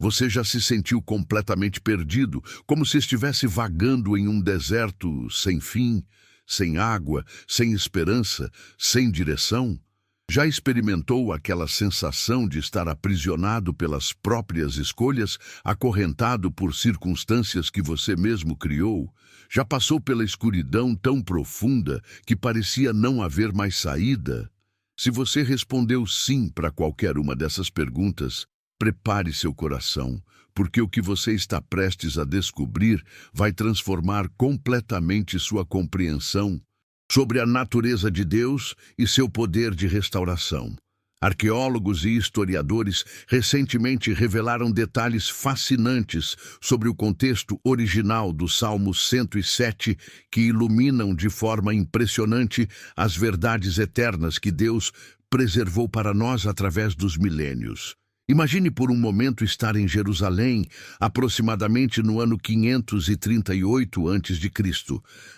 Você já se sentiu completamente perdido, como se estivesse vagando em um deserto sem fim, sem água, sem esperança, sem direção? Já experimentou aquela sensação de estar aprisionado pelas próprias escolhas, acorrentado por circunstâncias que você mesmo criou? Já passou pela escuridão tão profunda que parecia não haver mais saída? Se você respondeu sim para qualquer uma dessas perguntas, prepare seu coração, porque o que você está prestes a descobrir vai transformar completamente sua compreensão sobre a natureza de Deus e seu poder de restauração. Arqueólogos e historiadores recentemente revelaram detalhes fascinantes sobre o contexto original do Salmo 107 que iluminam de forma impressionante as verdades eternas que Deus preservou para nós através dos milênios. Imagine por um momento estar em Jerusalém, aproximadamente no ano 538 a.C.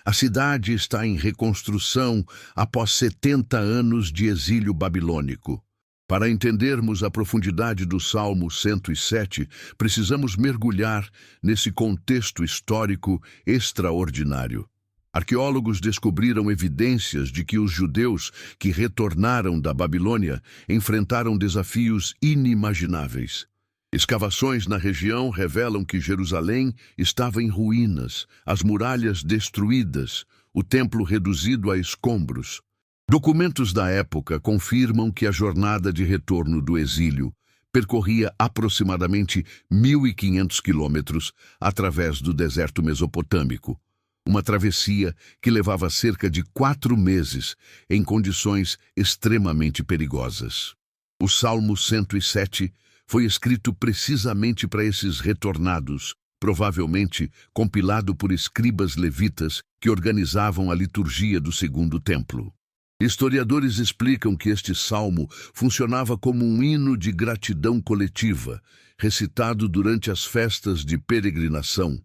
A cidade está em reconstrução após 70 anos de exílio babilônico. Para entendermos a profundidade do Salmo 107, precisamos mergulhar nesse contexto histórico extraordinário. Arqueólogos descobriram evidências de que os judeus que retornaram da Babilônia enfrentaram desafios inimagináveis. Escavações na região revelam que Jerusalém estava em ruínas, as muralhas destruídas, o templo reduzido a escombros. Documentos da época confirmam que a jornada de retorno do exílio percorria aproximadamente 1.500 quilômetros através do deserto mesopotâmico. Uma travessia que levava cerca de 4 meses em condições extremamente perigosas. O Salmo 107 foi escrito precisamente para esses retornados, provavelmente compilado por escribas levitas que organizavam a liturgia do segundo templo. Historiadores explicam que este salmo funcionava como um hino de gratidão coletiva, recitado durante as festas de peregrinação,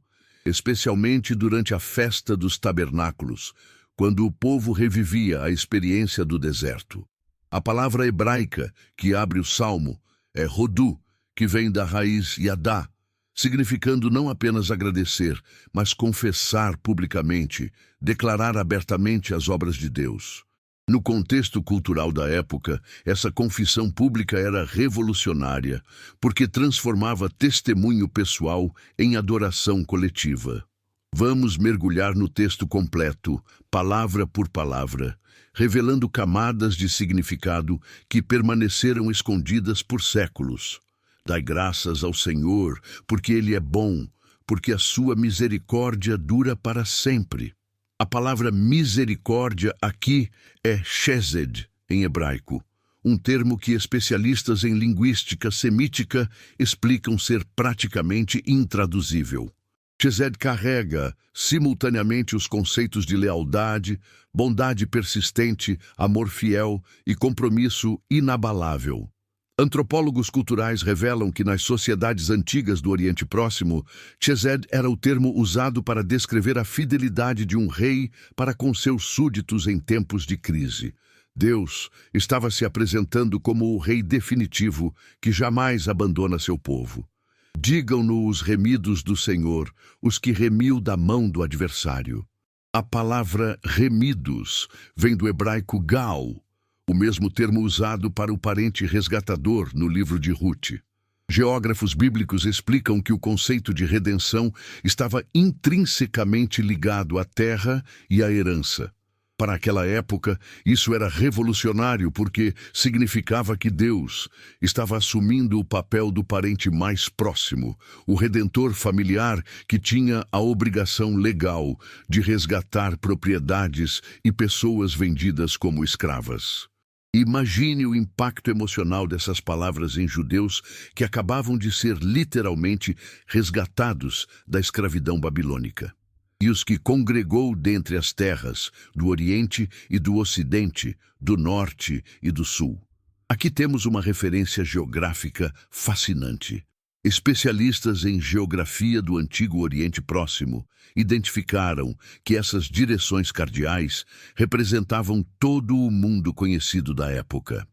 especialmente durante a festa dos tabernáculos, quando o povo revivia a experiência do deserto. A palavra hebraica que abre o salmo é rodu, que vem da raiz yadá, significando não apenas agradecer, mas confessar publicamente, declarar abertamente as obras de Deus. No contexto cultural da época, essa confissão pública era revolucionária, porque transformava testemunho pessoal em adoração coletiva. Vamos mergulhar no texto completo, palavra por palavra, revelando camadas de significado que permaneceram escondidas por séculos. Dai graças ao Senhor, porque Ele é bom, porque a sua misericórdia dura para sempre. A palavra misericórdia aqui é chesed, em hebraico, um termo que especialistas em linguística semítica explicam ser praticamente intraduzível. Chesed carrega, simultaneamente, os conceitos de lealdade, bondade persistente, amor fiel e compromisso inabalável. Antropólogos culturais revelam que nas sociedades antigas do Oriente Próximo, chesed era o termo usado para descrever a fidelidade de um rei para com seus súditos em tempos de crise. Deus estava se apresentando como o rei definitivo que jamais abandona seu povo. Digam-no os remidos do Senhor, os que remiu da mão do adversário. A palavra remidos vem do hebraico gal, o mesmo termo usado para o parente resgatador no livro de Rute. Geógrafos bíblicos explicam que o conceito de redenção estava intrinsecamente ligado à terra e à herança. Para aquela época, isso era revolucionário porque significava que Deus estava assumindo o papel do parente mais próximo, o redentor familiar que tinha a obrigação legal de resgatar propriedades e pessoas vendidas como escravas. Imagine o impacto emocional dessas palavras em judeus que acabavam de ser literalmente resgatados da escravidão babilônica. E os que congregou dentre as terras, do Oriente e do Ocidente, do Norte e do Sul. Aqui temos uma referência geográfica fascinante. Especialistas em geografia do Antigo Oriente Próximo identificaram que essas direções cardeais representavam todo o mundo conhecido da época.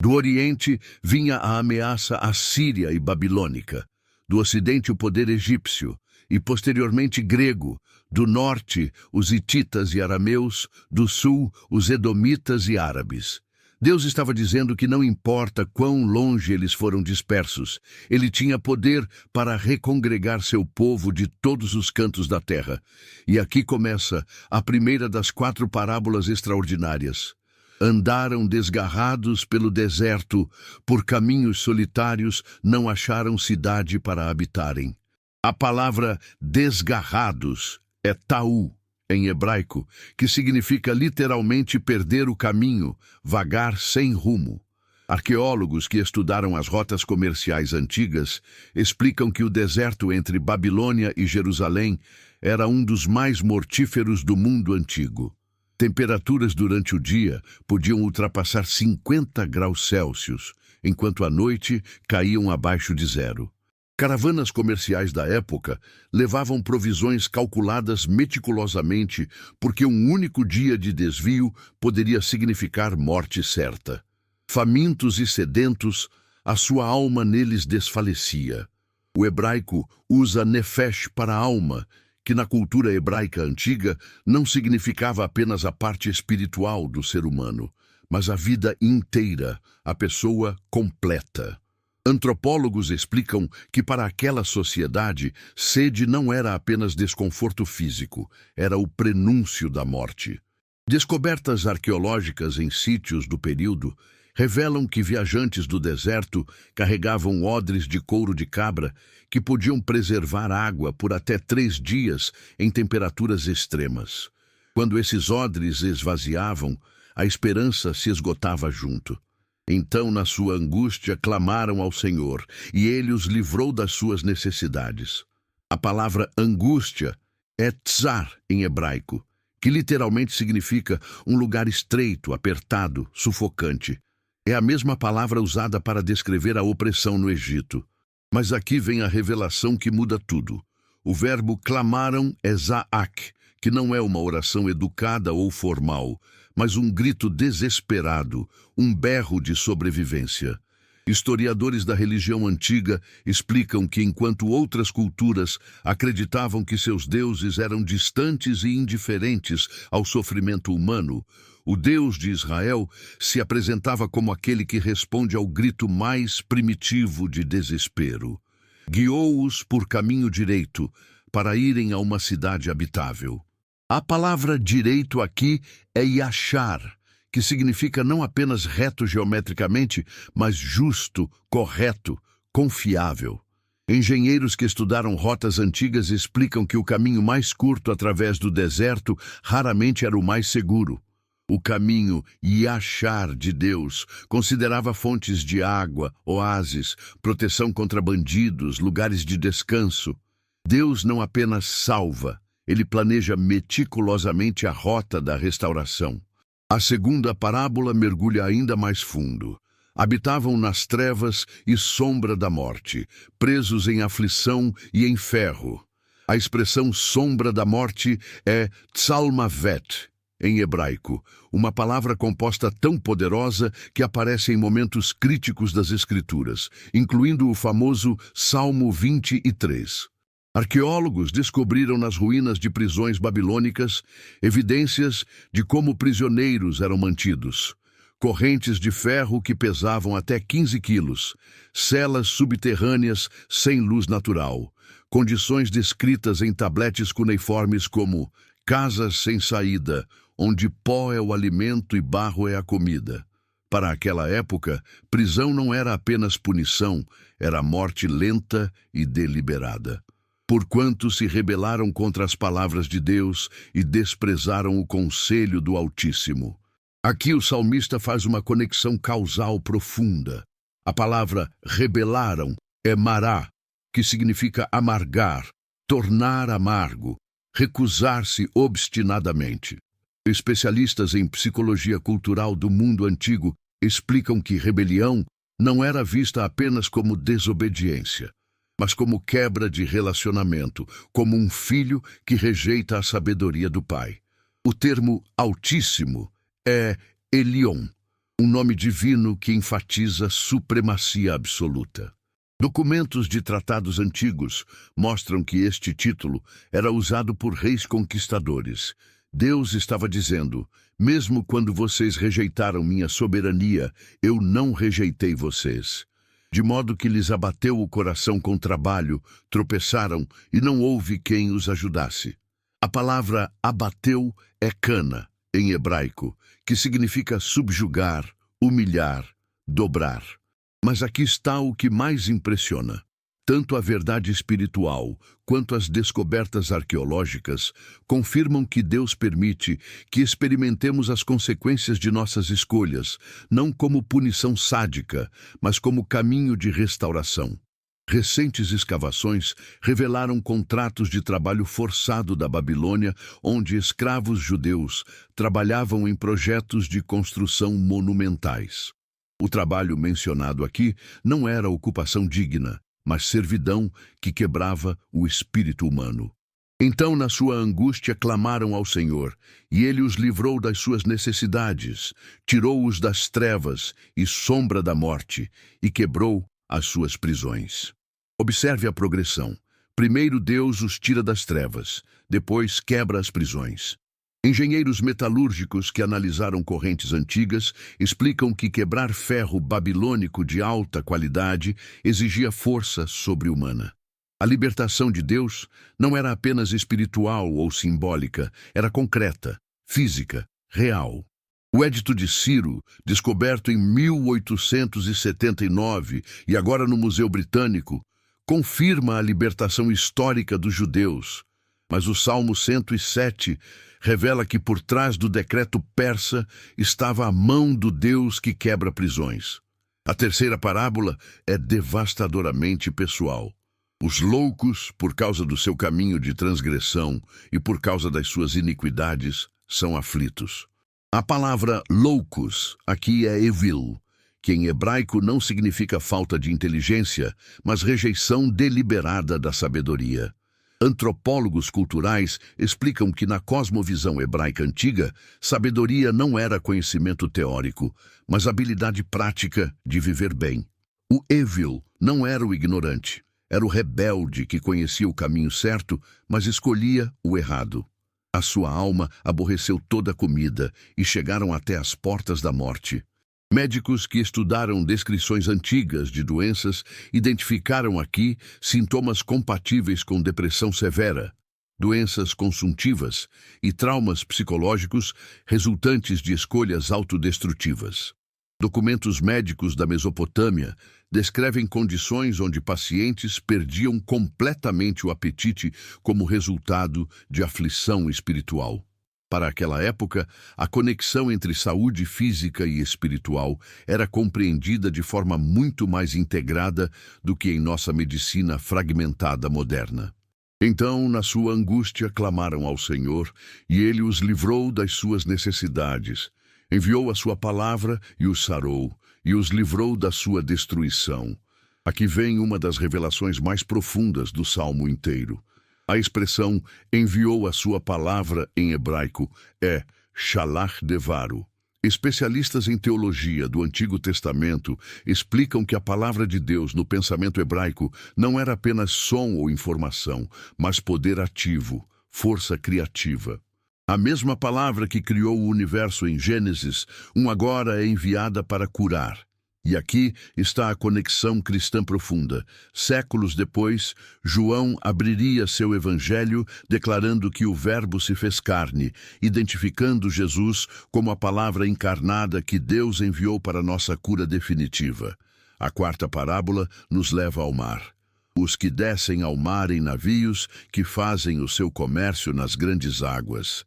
Do Oriente vinha a ameaça assíria e babilônica. do ocidente o poder egípcio e posteriormente grego, do norte os hititas e arameus, do sul os edomitas e árabes. Deus estava dizendo que não importa quão longe eles foram dispersos, ele tinha poder para recongregar seu povo de todos os cantos da terra. E aqui começa a primeira das 4 parábolas extraordinárias. Andaram desgarrados pelo deserto, por caminhos solitários, não acharam cidade para habitarem. A palavra desgarrados é taú, em hebraico, que significa literalmente perder o caminho, vagar sem rumo. Arqueólogos que estudaram as rotas comerciais antigas explicam que o deserto entre Babilônia e Jerusalém era um dos mais mortíferos do mundo antigo. Temperaturas durante o dia podiam ultrapassar 50 graus Celsius, enquanto à noite caíam abaixo de zero. Caravanas comerciais da época levavam provisões calculadas meticulosamente, porque um único dia de desvio poderia significar morte certa. Famintos e sedentos, a sua alma neles desfalecia. O hebraico usa nefesh para alma, que na cultura hebraica antiga não significava apenas a parte espiritual do ser humano, mas a vida inteira, a pessoa completa. Antropólogos explicam que para aquela sociedade, sede não era apenas desconforto físico, era o prenúncio da morte. Descobertas arqueológicas em sítios do período revelam que viajantes do deserto carregavam odres de couro de cabra que podiam preservar água por até 3 dias em temperaturas extremas. Quando esses odres esvaziavam, a esperança se esgotava junto. Então, na sua angústia, clamaram ao Senhor, e Ele os livrou das suas necessidades. A palavra angústia é tsar em hebraico, que literalmente significa um lugar estreito, apertado, sufocante. É a mesma palavra usada para descrever a opressão no Egito. Mas aqui vem a revelação que muda tudo. O verbo clamaram é zaak, que não é uma oração educada ou formal, mas um grito desesperado, um berro de sobrevivência. Historiadores da religião antiga explicam que enquanto outras culturas acreditavam que seus deuses eram distantes e indiferentes ao sofrimento humano, o Deus de Israel se apresentava como aquele que responde ao grito mais primitivo de desespero. Guiou-os por caminho direito para irem a uma cidade habitável. A palavra direito aqui é yashar, que significa não apenas reto geometricamente, mas justo, correto, confiável. Engenheiros que estudaram rotas antigas explicam que o caminho mais curto através do deserto raramente era o mais seguro. O caminho yashar de Deus considerava fontes de água, oásis, proteção contra bandidos, lugares de descanso. Deus não apenas salva, ele planeja meticulosamente a rota da restauração. A segunda parábola mergulha ainda mais fundo. Habitavam nas trevas e sombra da morte, presos em aflição e em ferro. A expressão sombra da morte é tsalmavet, em hebraico, uma palavra composta tão poderosa que aparece em momentos críticos das Escrituras, incluindo o famoso Salmo 23. Arqueólogos descobriram nas ruínas de prisões babilônicas evidências de como prisioneiros eram mantidos. Correntes de ferro que pesavam até 15 quilos, celas subterrâneas sem luz natural, condições descritas em tabletes cuneiformes como casas sem saída, onde pó é o alimento e barro é a comida. Para aquela época, prisão não era apenas punição, era morte lenta e deliberada. Porquanto se rebelaram contra as palavras de Deus e desprezaram o conselho do Altíssimo. Aqui o salmista faz uma conexão causal profunda. A palavra rebelaram é mará, que significa amargar, tornar amargo, recusar-se obstinadamente. Especialistas em psicologia cultural do mundo antigo explicam que rebelião não era vista apenas como desobediência, mas como quebra de relacionamento, como um filho que rejeita a sabedoria do pai. O termo Altíssimo é Elion, um nome divino que enfatiza supremacia absoluta. Documentos de tratados antigos mostram que este título era usado por reis conquistadores. Deus estava dizendo: mesmo quando vocês rejeitaram minha soberania, eu não rejeitei vocês. De modo que lhes abateu o coração com trabalho, tropeçaram e não houve quem os ajudasse. A palavra abateu é cana, em hebraico, que significa subjugar, humilhar, dobrar. Mas aqui está o que mais impressiona. Tanto a verdade espiritual quanto as descobertas arqueológicas confirmam que Deus permite que experimentemos as consequências de nossas escolhas, não como punição sádica, mas como caminho de restauração. Recentes escavações revelaram contratos de trabalho forçado da Babilônia, onde escravos judeus trabalhavam em projetos de construção monumentais. O trabalho mencionado aqui não era ocupação digna, mas servidão que quebrava o espírito humano. Então, na sua angústia, clamaram ao Senhor, e Ele os livrou das suas necessidades, tirou-os das trevas e sombra da morte, e quebrou as suas prisões. Observe a progressão. Primeiro Deus os tira das trevas, depois quebra as prisões. Engenheiros metalúrgicos que analisaram correntes antigas explicam que quebrar ferro babilônico de alta qualidade exigia força sobre-humana. A libertação de Deus não era apenas espiritual ou simbólica, era concreta, física, real. O Edito de Ciro, descoberto em 1879 e agora no Museu Britânico, confirma a libertação histórica dos judeus. Mas o Salmo 107 revela que por trás do decreto persa estava a mão do Deus que quebra prisões. A terceira parábola é devastadoramente pessoal. Os loucos, por causa do seu caminho de transgressão e por causa das suas iniquidades, são aflitos. A palavra loucos aqui é evil, que em hebraico não significa falta de inteligência, mas rejeição deliberada da sabedoria. Antropólogos culturais explicam que na cosmovisão hebraica antiga, sabedoria não era conhecimento teórico, mas habilidade prática de viver bem. O evil não era o ignorante, era o rebelde que conhecia o caminho certo, mas escolhia o errado. A sua alma aborreceu toda a comida e chegaram até as portas da morte. Médicos que estudaram descrições antigas de doenças identificaram aqui sintomas compatíveis com depressão severa, doenças consuntivas e traumas psicológicos resultantes de escolhas autodestrutivas. Documentos médicos da Mesopotâmia descrevem condições onde pacientes perdiam completamente o apetite como resultado de aflição espiritual. Para aquela época, a conexão entre saúde física e espiritual era compreendida de forma muito mais integrada do que em nossa medicina fragmentada moderna. Então, na sua angústia, clamaram ao Senhor, e Ele os livrou das suas necessidades. Enviou a sua palavra e os sarou, e os livrou da sua destruição. Aqui vem uma das revelações mais profundas do Salmo inteiro. A expressão enviou a sua palavra em hebraico é shalach devaru. Especialistas em teologia do Antigo Testamento explicam que a palavra de Deus no pensamento hebraico não era apenas som ou informação, mas poder ativo, força criativa. A mesma palavra que criou o universo em Gênesis, agora é enviada para curar. E aqui está a conexão cristã profunda. Séculos depois, João abriria seu evangelho declarando que o Verbo se fez carne, identificando Jesus como a palavra encarnada que Deus enviou para nossa cura definitiva. A quarta parábola nos leva ao mar. Os que descem ao mar em navios, que fazem o seu comércio nas grandes águas.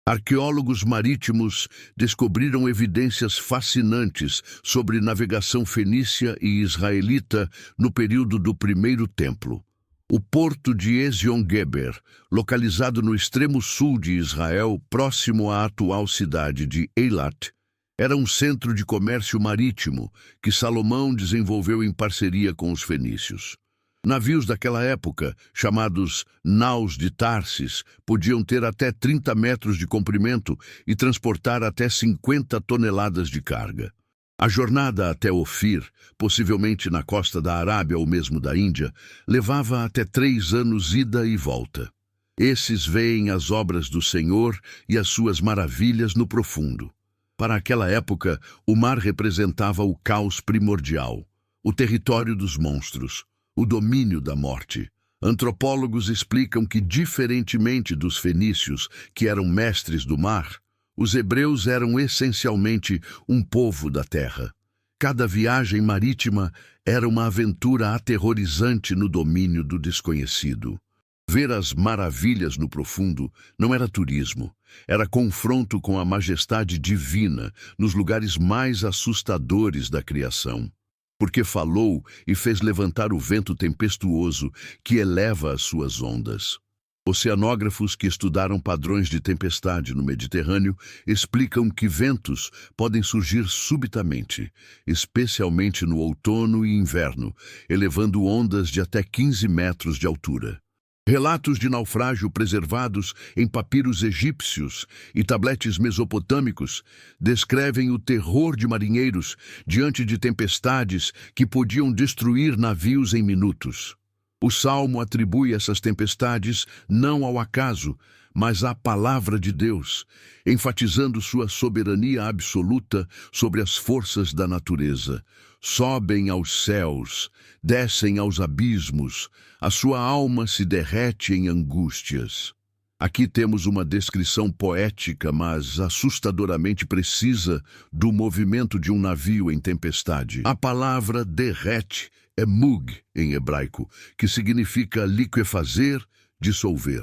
Arqueólogos marítimos descobriram evidências fascinantes sobre navegação fenícia e israelita no período do Primeiro Templo. O porto de Ezion-Geber, localizado no extremo sul de Israel, próximo à atual cidade de Eilat, era um centro de comércio marítimo que Salomão desenvolveu em parceria com os fenícios. Navios daquela época, chamados naus de Tarsis, podiam ter até 30 metros de comprimento e transportar até 50 toneladas de carga. A jornada até Ofir, possivelmente na costa da Arábia ou mesmo da Índia, levava até 3 anos ida e volta. Esses veem as obras do Senhor e as suas maravilhas no profundo. Para aquela época, o mar representava o caos primordial, o território dos monstros, o domínio da morte. Antropólogos explicam que, diferentemente dos fenícios, que eram mestres do mar, os hebreus eram essencialmente um povo da terra. Cada viagem marítima era uma aventura aterrorizante no domínio do desconhecido. Ver as maravilhas no profundo não era turismo, era confronto com a majestade divina nos lugares mais assustadores da criação. Porque falou e fez levantar o vento tempestuoso que eleva as suas ondas. Oceanógrafos que estudaram padrões de tempestade no Mediterrâneo explicam que ventos podem surgir subitamente, especialmente no outono e inverno, elevando ondas de até 15 metros de altura. Relatos de naufrágio preservados em papiros egípcios e tabletes mesopotâmicos descrevem o terror de marinheiros diante de tempestades que podiam destruir navios em minutos. O Salmo atribui essas tempestades não ao acaso, mas à palavra de Deus, enfatizando sua soberania absoluta sobre as forças da natureza. Sobem aos céus, descem aos abismos, a sua alma se derrete em angústias. Aqui temos uma descrição poética, mas assustadoramente precisa, do movimento de um navio em tempestade. A palavra derrete é mug em hebraico, que significa liquefazer, dissolver.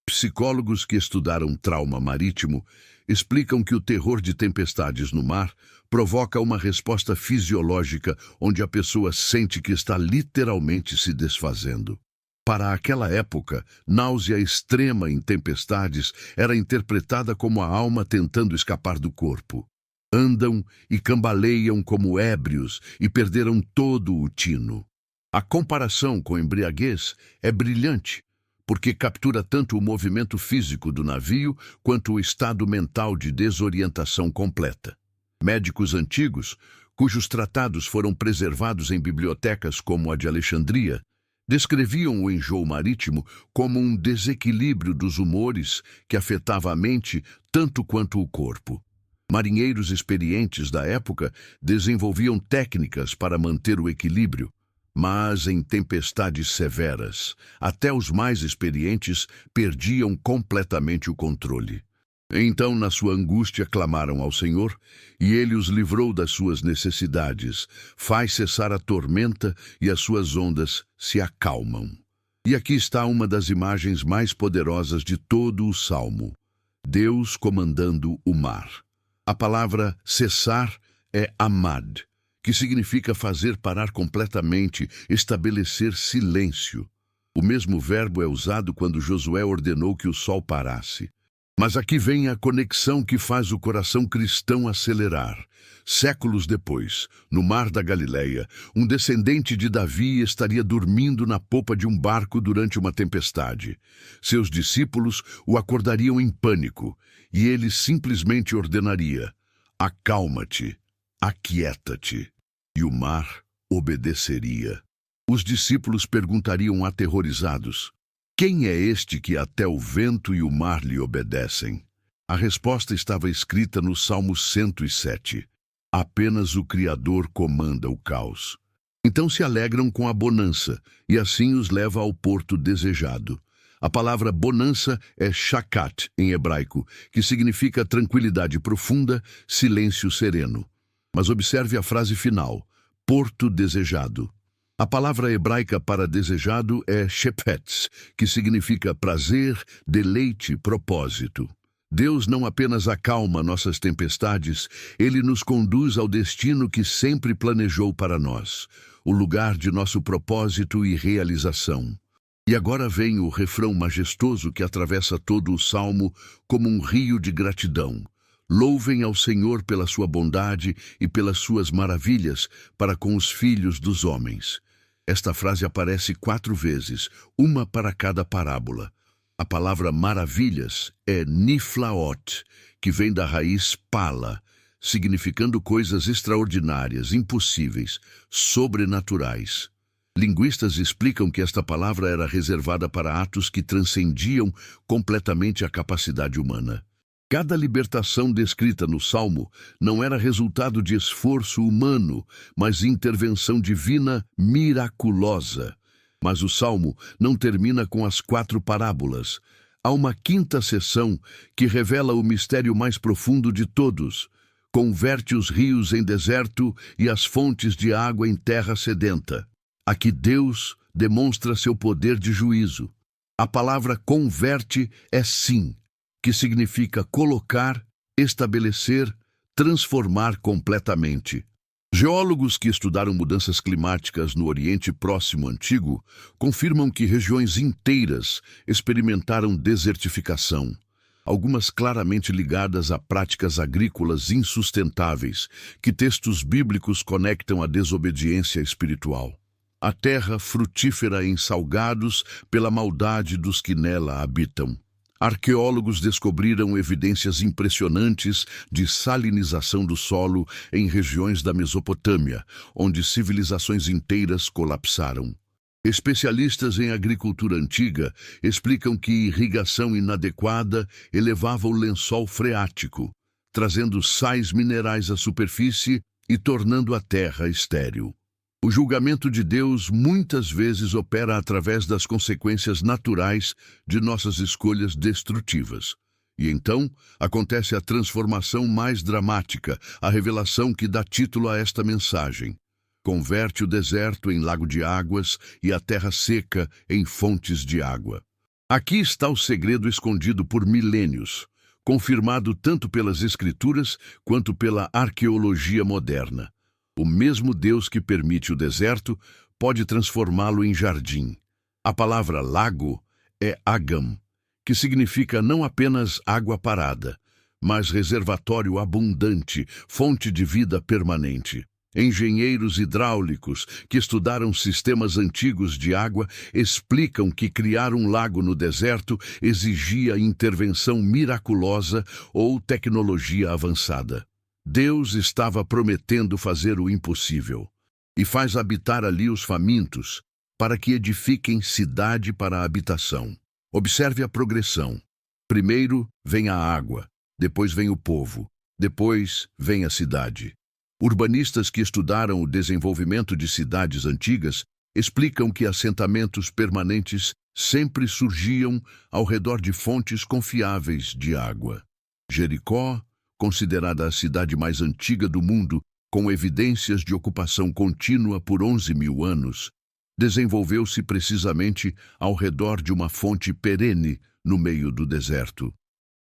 Psicólogos que estudaram trauma marítimo explicam que o terror de tempestades no mar provoca uma resposta fisiológica onde a pessoa sente que está literalmente se desfazendo. Para aquela época, náusea extrema em tempestades era interpretada como a alma tentando escapar do corpo. Andam e cambaleiam como ébrios e perderam todo o tino. A comparação com embriaguez é brilhante, porque captura tanto o movimento físico do navio quanto o estado mental de desorientação completa. Médicos antigos, cujos tratados foram preservados em bibliotecas como a de Alexandria, descreviam o enjoo marítimo como um desequilíbrio dos humores que afetava a mente tanto quanto o corpo. Marinheiros experientes da época desenvolviam técnicas para manter o equilíbrio, mas em tempestades severas, até os mais experientes perdiam completamente o controle. Então, na sua angústia, clamaram ao Senhor, e Ele os livrou das suas necessidades, faz cessar a tormenta e as suas ondas se acalmam. E aqui está uma das imagens mais poderosas de todo o Salmo: Deus comandando o mar. A palavra cessar é amad, que significa fazer parar completamente, estabelecer silêncio. O mesmo verbo é usado quando Josué ordenou que o sol parasse. Mas aqui vem a conexão que faz o coração cristão acelerar. Séculos depois, no Mar da Galileia, um descendente de Davi estaria dormindo na popa de um barco durante uma tempestade. Seus discípulos o acordariam em pânico, e ele simplesmente ordenaria: acalma-te, aquieta-te. E o mar obedeceria. Os discípulos perguntariam aterrorizados: quem é este que até o vento e o mar lhe obedecem? A resposta estava escrita no Salmo 107. Apenas o Criador comanda o caos. Então se alegram com a bonança, e assim os leva ao porto desejado. A palavra bonança é shakat em hebraico, que significa tranquilidade profunda, silêncio sereno. Mas observe a frase final: porto desejado. A palavra hebraica para desejado é shephetz, que significa prazer, deleite, propósito. Deus não apenas acalma nossas tempestades, Ele nos conduz ao destino que sempre planejou para nós, o lugar de nosso propósito e realização. E agora vem o refrão majestoso que atravessa todo o Salmo como um rio de gratidão. Louvem ao Senhor pela sua bondade e pelas suas maravilhas para com os filhos dos homens. Esta frase aparece 4 vezes, uma para cada parábola. A palavra maravilhas é niflaot, que vem da raiz pala, significando coisas extraordinárias, impossíveis, sobrenaturais. Linguistas explicam que esta palavra era reservada para atos que transcendiam completamente a capacidade humana. Cada libertação descrita no Salmo não era resultado de esforço humano, mas intervenção divina miraculosa. Mas o Salmo não termina com as 4 parábolas. Há uma 5ª seção que revela o mistério mais profundo de todos. Converte os rios em deserto e as fontes de água em terra sedenta. Aqui Deus demonstra seu poder de juízo. A palavra converte é sim, que significa colocar, estabelecer, transformar completamente. Geólogos que estudaram mudanças climáticas no Oriente Próximo Antigo confirmam que regiões inteiras experimentaram desertificação, algumas claramente ligadas a práticas agrícolas insustentáveis, que textos bíblicos conectam à desobediência espiritual. A terra frutífera em salgados pela maldade dos que nela habitam. Arqueólogos descobriram evidências impressionantes de salinização do solo em regiões da Mesopotâmia, onde civilizações inteiras colapsaram. Especialistas em agricultura antiga explicam que irrigação inadequada elevava o lençol freático, trazendo sais minerais à superfície e tornando a terra estéril. O julgamento de Deus muitas vezes opera através das consequências naturais de nossas escolhas destrutivas. E então acontece a transformação mais dramática, a revelação que dá título a esta mensagem. Converte o deserto em lago de águas e a terra seca em fontes de água. Aqui está o segredo escondido por milênios, confirmado tanto pelas Escrituras quanto pela arqueologia moderna. O mesmo Deus que permite o deserto pode transformá-lo em jardim. A palavra lago é agam, que significa não apenas água parada, mas reservatório abundante, fonte de vida permanente. Engenheiros hidráulicos que estudaram sistemas antigos de água explicam que criar um lago no deserto exigia intervenção miraculosa ou tecnologia avançada. Deus estava prometendo fazer o impossível e faz habitar ali os famintos para que edifiquem cidade para a habitação. Observe a progressão. Primeiro vem a água, depois vem o povo, depois vem a cidade. Urbanistas que estudaram o desenvolvimento de cidades antigas explicam que assentamentos permanentes sempre surgiam ao redor de fontes confiáveis de água. Jericó, considerada a cidade mais antiga do mundo, com evidências de ocupação contínua por 11.000 anos, desenvolveu-se precisamente ao redor de uma fonte perene no meio do deserto.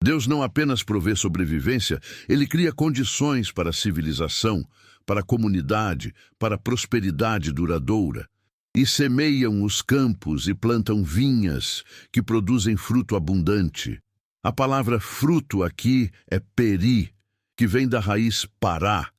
Deus não apenas provê sobrevivência, Ele cria condições para a civilização, para a comunidade, para a prosperidade duradoura. E semeiam os campos e plantam vinhas que produzem fruto abundante. A palavra fruto aqui é peri, que vem da raiz pará,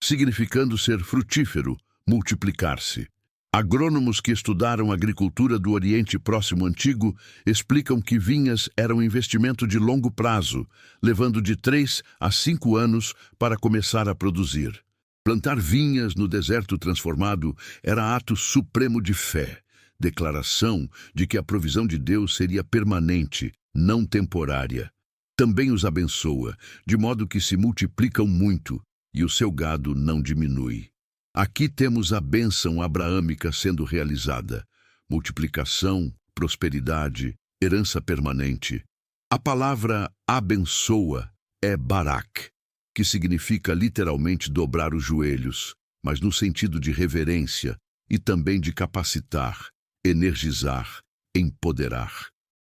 significando ser frutífero, multiplicar-se. Agrônomos que estudaram a agricultura do Oriente Próximo Antigo explicam que vinhas eram um investimento de longo prazo, levando de 3 a 5 anos para começar a produzir. Plantar vinhas no deserto transformado era ato supremo de fé, declaração de que a provisão de Deus seria permanente, não temporária. Também os abençoa, de modo que se multiplicam muito, e o seu gado não diminui. Aqui temos a bênção abraâmica sendo realizada. Multiplicação, prosperidade, herança permanente. A palavra abençoa é barak, que significa literalmente dobrar os joelhos, mas no sentido de reverência e também de capacitar, energizar, empoderar.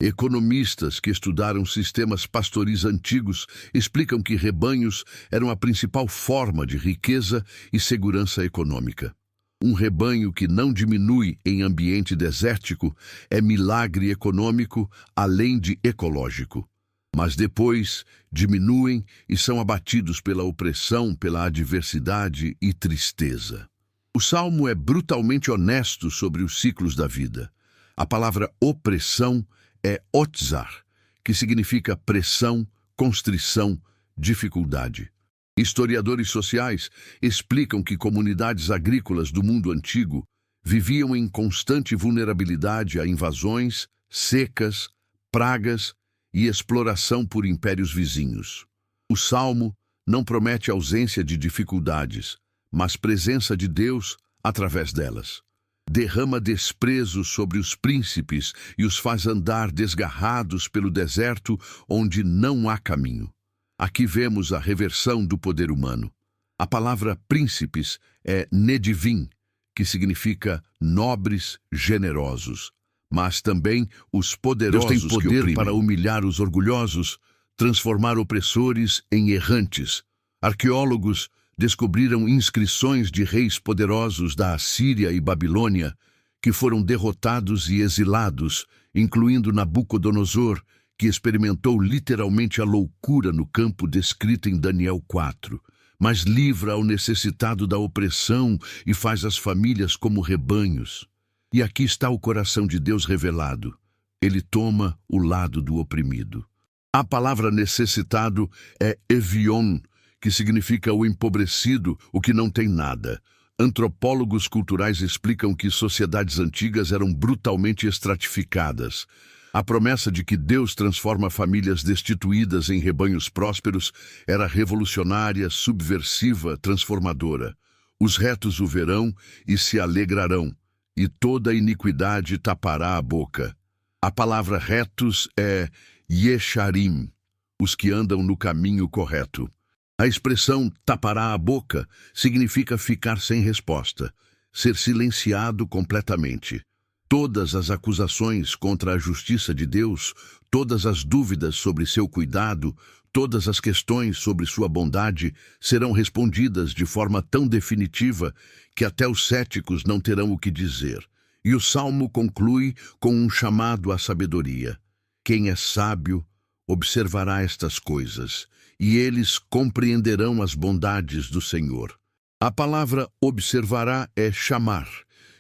Economistas que estudaram sistemas pastoris antigos explicam que rebanhos eram a principal forma de riqueza e segurança econômica. Um rebanho que não diminui em ambiente desértico é milagre econômico além de ecológico. Mas depois diminuem e são abatidos pela opressão, pela adversidade e tristeza. O Salmo é brutalmente honesto sobre os ciclos da vida. A palavra opressão é otzar, que significa pressão, constrição, dificuldade. Historiadores sociais explicam que comunidades agrícolas do mundo antigo viviam em constante vulnerabilidade a invasões, secas, pragas e exploração por impérios vizinhos. O Salmo não promete ausência de dificuldades, mas presença de Deus através delas. Derrama desprezo sobre os príncipes e os faz andar desgarrados pelo deserto onde não há caminho. Aqui vemos a reversão do poder humano. A palavra príncipes é nedivim, que significa nobres, generosos, mas também os poderosos. Deus tem poder para humilhar os orgulhosos, transformar opressores em errantes. Arqueólogos descobriram inscrições de reis poderosos da Assíria e Babilônia que foram derrotados e exilados, incluindo Nabucodonosor, que experimentou literalmente a loucura no campo descrita em Daniel 4, mas livra ao necessitado da opressão e faz as famílias como rebanhos. E aqui está o coração de Deus revelado. Ele toma o lado do oprimido. A palavra necessitado é evion, que significa o empobrecido, o que não tem nada. Antropólogos culturais explicam que sociedades antigas eram brutalmente estratificadas. A promessa de que Deus transforma famílias destituídas em rebanhos prósperos era revolucionária, subversiva, transformadora. Os retos o verão e se alegrarão, e toda iniquidade tapará a boca. A palavra retos é yesharim, os que andam no caminho correto. A expressão tapará a boca significa ficar sem resposta, ser silenciado completamente. Todas as acusações contra a justiça de Deus, todas as dúvidas sobre seu cuidado, todas as questões sobre sua bondade serão respondidas de forma tão definitiva que até os céticos não terão o que dizer. E o Salmo conclui com um chamado à sabedoria. Quem é sábio observará estas coisas, e eles compreenderão as bondades do Senhor. A palavra observará é chamar,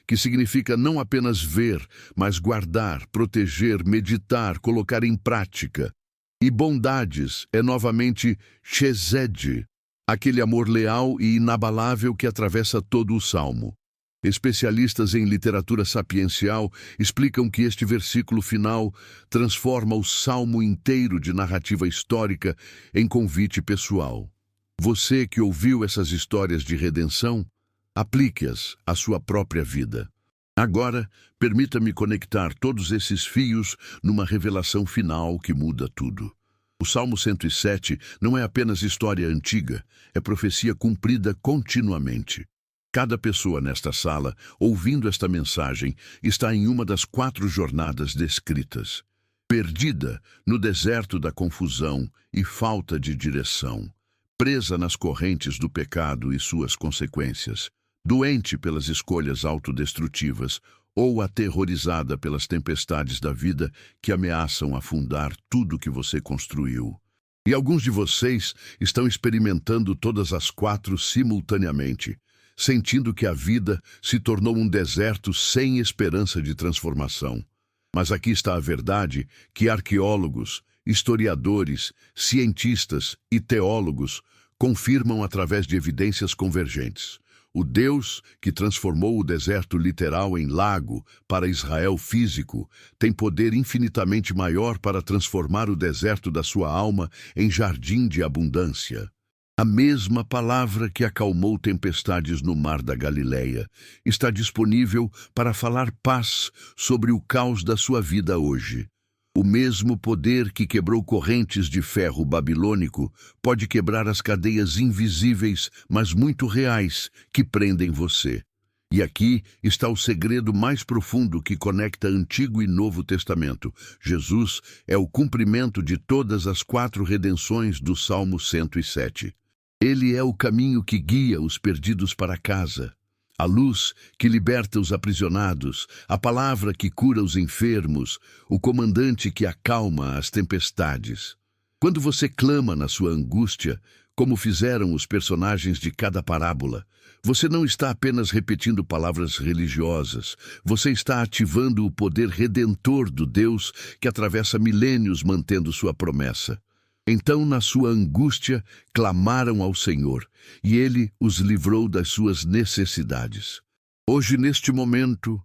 que significa não apenas ver, mas guardar, proteger, meditar, colocar em prática. E bondades é novamente chesed, aquele amor leal e inabalável que atravessa todo o Salmo. Especialistas em literatura sapiencial explicam que este versículo final transforma o Salmo inteiro de narrativa histórica em convite pessoal. Você que ouviu essas histórias de redenção, aplique-as à sua própria vida. Agora, permita-me conectar todos esses fios numa revelação final que muda tudo. O Salmo 107 não é apenas história antiga, é profecia cumprida continuamente. Cada pessoa nesta sala, ouvindo esta mensagem, está em uma das 4 jornadas descritas. Perdida no deserto da confusão e falta de direção. Presa nas correntes do pecado e suas consequências. Doente pelas escolhas autodestrutivas ou aterrorizada pelas tempestades da vida que ameaçam afundar tudo que você construiu. E alguns de vocês estão experimentando todas as 4 simultaneamente, sentindo que a vida se tornou um deserto sem esperança de transformação. Mas aqui está a verdade que arqueólogos, historiadores, cientistas e teólogos confirmam através de evidências convergentes. O Deus que transformou o deserto literal em lago para Israel físico tem poder infinitamente maior para transformar o deserto da sua alma em jardim de abundância. A mesma palavra que acalmou tempestades no mar da Galileia está disponível para falar paz sobre o caos da sua vida hoje. O mesmo poder que quebrou correntes de ferro babilônico pode quebrar as cadeias invisíveis, mas muito reais, que prendem você. E aqui está o segredo mais profundo que conecta Antigo e Novo Testamento. Jesus é o cumprimento de todas as 4 redenções do Salmo 107. Ele é o caminho que guia os perdidos para casa. A luz que liberta os aprisionados, a palavra que cura os enfermos, o comandante que acalma as tempestades. Quando você clama na sua angústia, como fizeram os personagens de cada parábola, você não está apenas repetindo palavras religiosas, você está ativando o poder redentor do Deus que atravessa milênios mantendo sua promessa. Então, na sua angústia, clamaram ao Senhor, e Ele os livrou das suas necessidades. Hoje, neste momento,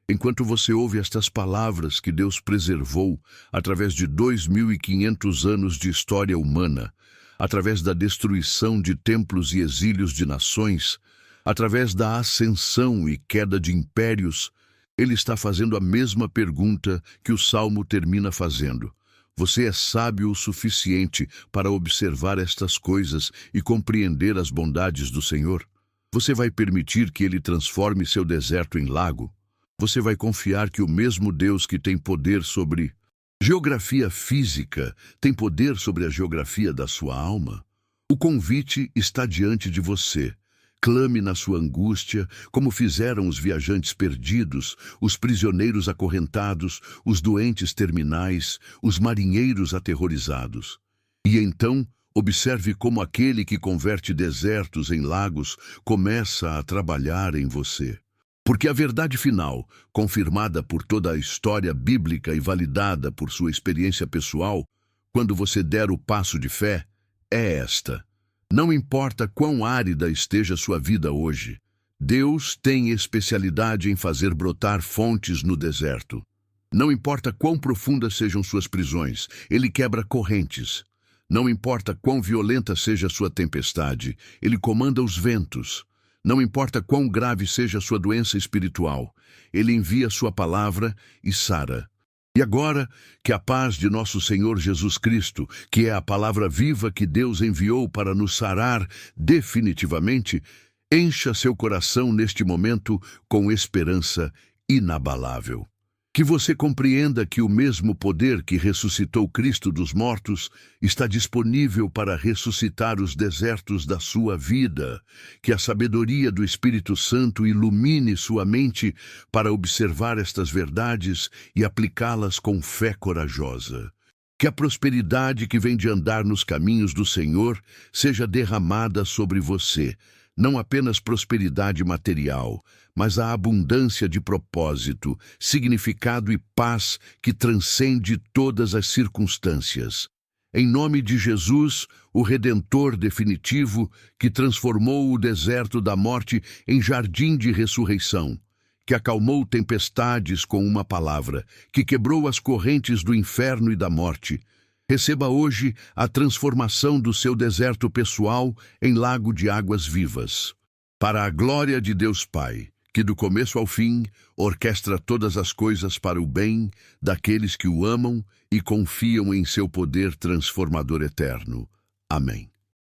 enquanto você ouve estas palavras que Deus preservou através de 2.500 anos de história humana, através da destruição de templos e exílios de nações, através da ascensão e queda de impérios, Ele está fazendo a mesma pergunta que o Salmo termina fazendo. Você é sábio o suficiente para observar estas coisas e compreender as bondades do Senhor? Você vai permitir que Ele transforme seu deserto em lago? Você vai confiar que o mesmo Deus que tem poder sobre geografia física tem poder sobre a geografia da sua alma? O convite está diante de você. Clame na sua angústia, como fizeram os viajantes perdidos, os prisioneiros acorrentados, os doentes terminais, os marinheiros aterrorizados. E então, observe como aquele que converte desertos em lagos começa a trabalhar em você. Porque a verdade final, confirmada por toda a história bíblica e validada por sua experiência pessoal, quando você der o passo de fé, é esta: não importa quão árida esteja sua vida hoje, Deus tem especialidade em fazer brotar fontes no deserto. Não importa quão profundas sejam suas prisões, Ele quebra correntes. Não importa quão violenta seja sua tempestade, Ele comanda os ventos. Não importa quão grave seja sua doença espiritual, Ele envia sua palavra e sara. E agora, que a paz de nosso Senhor Jesus Cristo, que é a palavra viva que Deus enviou para nos sarar definitivamente, encha seu coração neste momento com esperança inabalável. Que você compreenda que o mesmo poder que ressuscitou Cristo dos mortos está disponível para ressuscitar os desertos da sua vida. Que a sabedoria do Espírito Santo ilumine sua mente para observar estas verdades e aplicá-las com fé corajosa. Que a prosperidade que vem de andar nos caminhos do Senhor seja derramada sobre você. Não apenas prosperidade material, mas a abundância de propósito, significado e paz que transcende todas as circunstâncias. Em nome de Jesus, o Redentor definitivo, que transformou o deserto da morte em jardim de ressurreição, que acalmou tempestades com uma palavra, que quebrou as correntes do inferno e da morte, receba hoje a transformação do seu deserto pessoal em lago de águas vivas. Para a glória de Deus Pai, que do começo ao fim orquestra todas as coisas para o bem daqueles que o amam e confiam em seu poder transformador eterno. Amém.